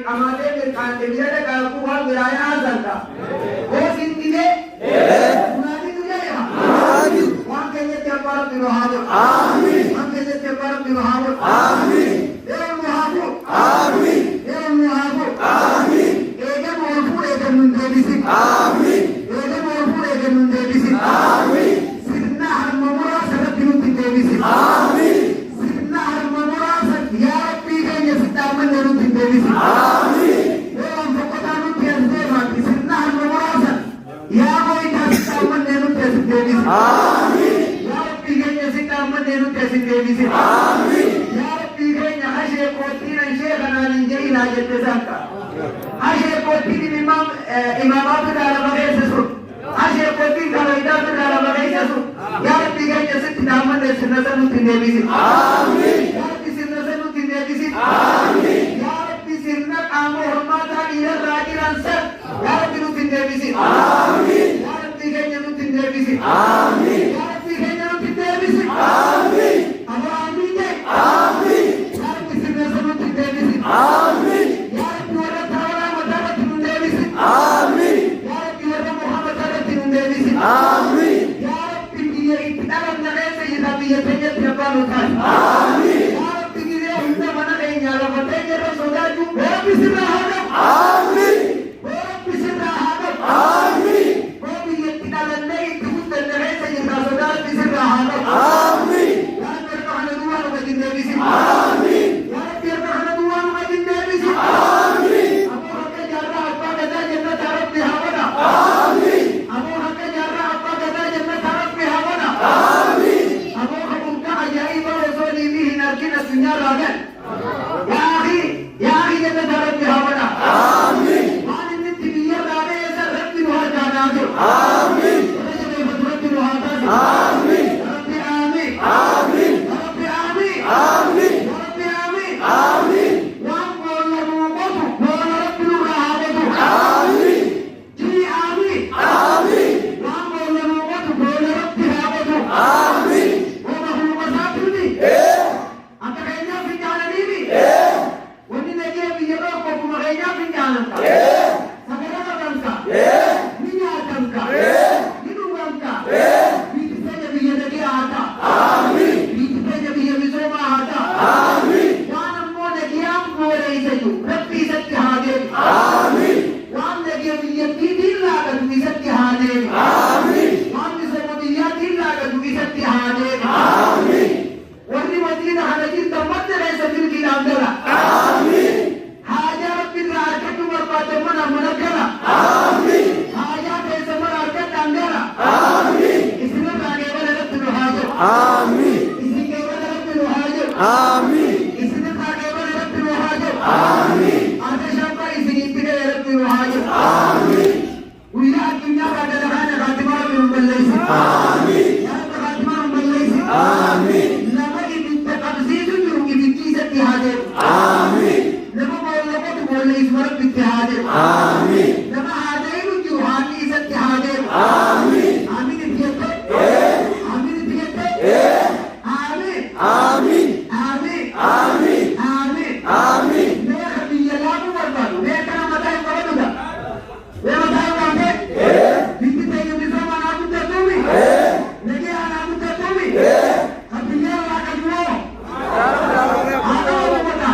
Amade berkante biada kalau kuat beraya azan dah. Oh dide munadi dujaya waan keeyyatti abbaa rabbi nu haa godhu waan keeyyatti abbaa rabbi nu haa godhu yeroo nu haa godhu yeroo nu haa godhu eegama ol fuudhe eega nun deebisin eegama ol fuudhe eega nun deebisin sirna harma muraasa rabbi nutti deebisin sirna harma muraasa yaa rabbii keenya siddaamanne nutti deebisin yeroon tokkotaa nutti as deemaatti sirna harma muraasa yaa mooytaa siddaamanne nutti as deebisin yaa rabbii keenya siddaamanne nutti as deebisin yaa rabbii keenya ashee koottiin ishee kanaan hin je'inaa jette sanka ashee koottiin imaamaatu dhaalama keessa sun ashee koottiin kabajdaatu dhaalama keessa sun yaa rabbii keenya sitti dhaamanne sirna san nutti deebisin yaa rabbi sirna san nutti deebisin yaa rabbi sirna qaama hormaataa dhiirarraa jiran san yaa rabbi nutti deebisin yaa rabbii keenya nutti deebisin yaa rabbii keenya nutti deebisin abo amiin jee yaa rabbi sirna san nutti deebisin yaa rabbi warra taawaraa mataa irratti nu deebisin yaa rabbi warra muhammad irratti nu deebisin yaa rabbi biyya itti dhalanna keessa isa biyya keenyatti abbaa nu taasi yaa rabbi gizee hunda mana keenya lafa teenya irra sodaachuu rabbi sirraa haa qabu rabbi sirraa haa qabu oo biyya itti dhalannee itti guddanne keessa isa sodaa rabbi sirraa haa qabu yaa rabbi erga kana duwwaa nu wajjin deebisin yaa rabbi erga kana duwwaa nu wajjin deebisin aboo akka jaarraa abbaa gadaa jannata rabbi haa godha aboo akka jaarraa abbaa gadaa jannata rabbi haa godha aboo kabulka ajaa'iba osoo niitii hin argin addunyaarraa gan yaa akhi jannata rabbi haa godha waan inni itti biyyarraa ba'e san rabbi nu harkaanaa jiru warra jabeeffatu rabbi nu haa taasisu rabbi aamiin rabbi aamiin rabbi aamiin waan boolla nuu qotu boolla rabbi nurraa haa qotu jii aamiin waan boolla nuu qotu boolla rabbi haa qotu ooma huluma saatuuti akka keenyaaf hin jaalaniifi wanni nagee biyya tokko akkuma keenyaaf hin jaalanka sagala qabanka ni nyaatanka ni dhuganka biiti teenya biyya nagee haa ta'a biiti teenya biyya misoomaa haa ta'a waan ammoo nagiyaan booreeysayu rabbi isatti haa deebi waan nagee biyyattii diinlaagatu isatti haa deebi waan misooma biyyaatiin laagatu isatti haa deebi warri madiina kana jirtan madda keessa milkiidhaan gala haajaa rabbiirraa argachuu barbaadan mana mana gala haajaa keessa mana argadhaan gala isinirraa geebala irratti nu haa jedhu isin geebala irratti nu haa jedhu isinirraa geebala irratti nu haa jedhu ate shabbaa isinii bidee irratti nu haa jedhu guyyaa addunyaa baadala kana kaatimaa rabbi nu balleessi yaa rabbi kaatimaa nu balleessi nama ibidda qabsiisu jiru ibiddi isatti haa deemu nama boolla qotu boolla isuma rabbitti haa deemu nama haadailu jiru haadhi isatti haa deemu amiin itti jette amiin itti jette amiin meeqa biyya laafuu barbaadu meeqa nama mataa hin qabadhuga mee mataa hin qabde biyyi teenya misooma anaa guddatuumi nagee anaa guddatuumi addunyaa irraa qabumoo haa qabu mata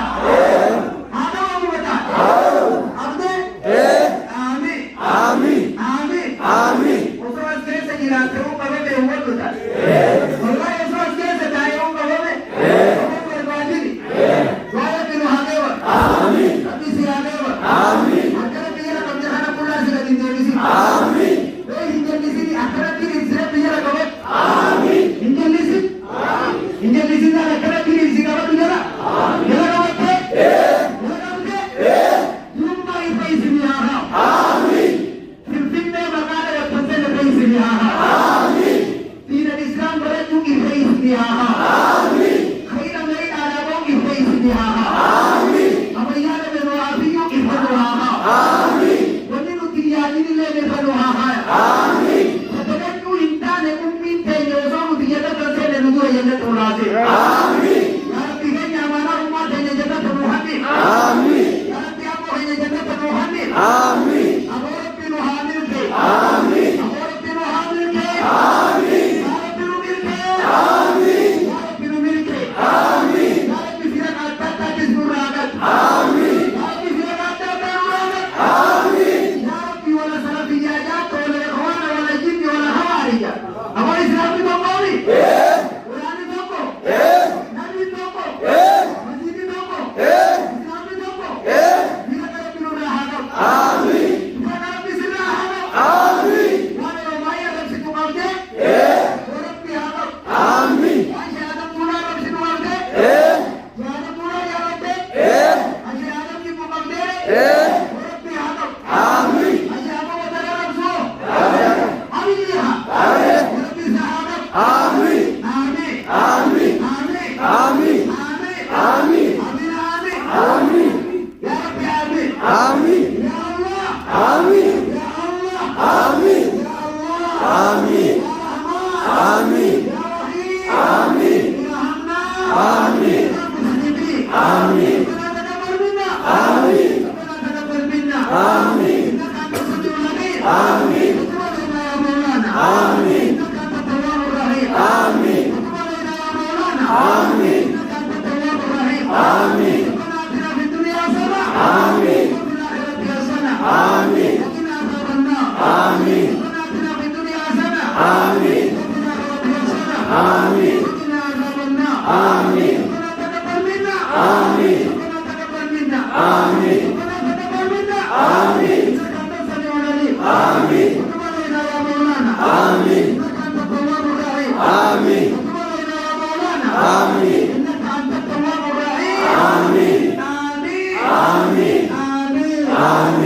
وربي هذا آمين أجابه وتلا نفسه آمين وربي سعادة آمين آمين آمين آمين آمين آمين آمين يا ربي آمين آمين يا الله آمين يا الله آمين يا الله آمين آمين يا رحيم آمين يا حنان آمين آمين ربنا تقبل منا آمين ربنا تقبل منا آمين إنك أنت السميع العليم آمين وتب علينا يا مولانا آمين إنك أنت التواب الرحيم آمين وتب علينا يا مولانا آمين إنك أنت التواب الرحيم آمين ربنا آتنا في الدنيا حسنة آمين وفي الآخرة حسنة آمين وقنا عذاب النار آمين ربنا آتنا في الدنيا حسنة آمين وفي الآخرة حسنة آمين وقنا عذاب النار آمين ربنا تقبل منا آمين ربنا تقبل منا آمين ربنا تقبل منا آمين إنك أنت السميع العليم آمين وتب علينا يا مولانا آمين إنك أنت التواب الرحيم آمين وتب علينا يا مولانا آمين إنك أنت التواب الرحيم آمين آمين آمين آمين آمين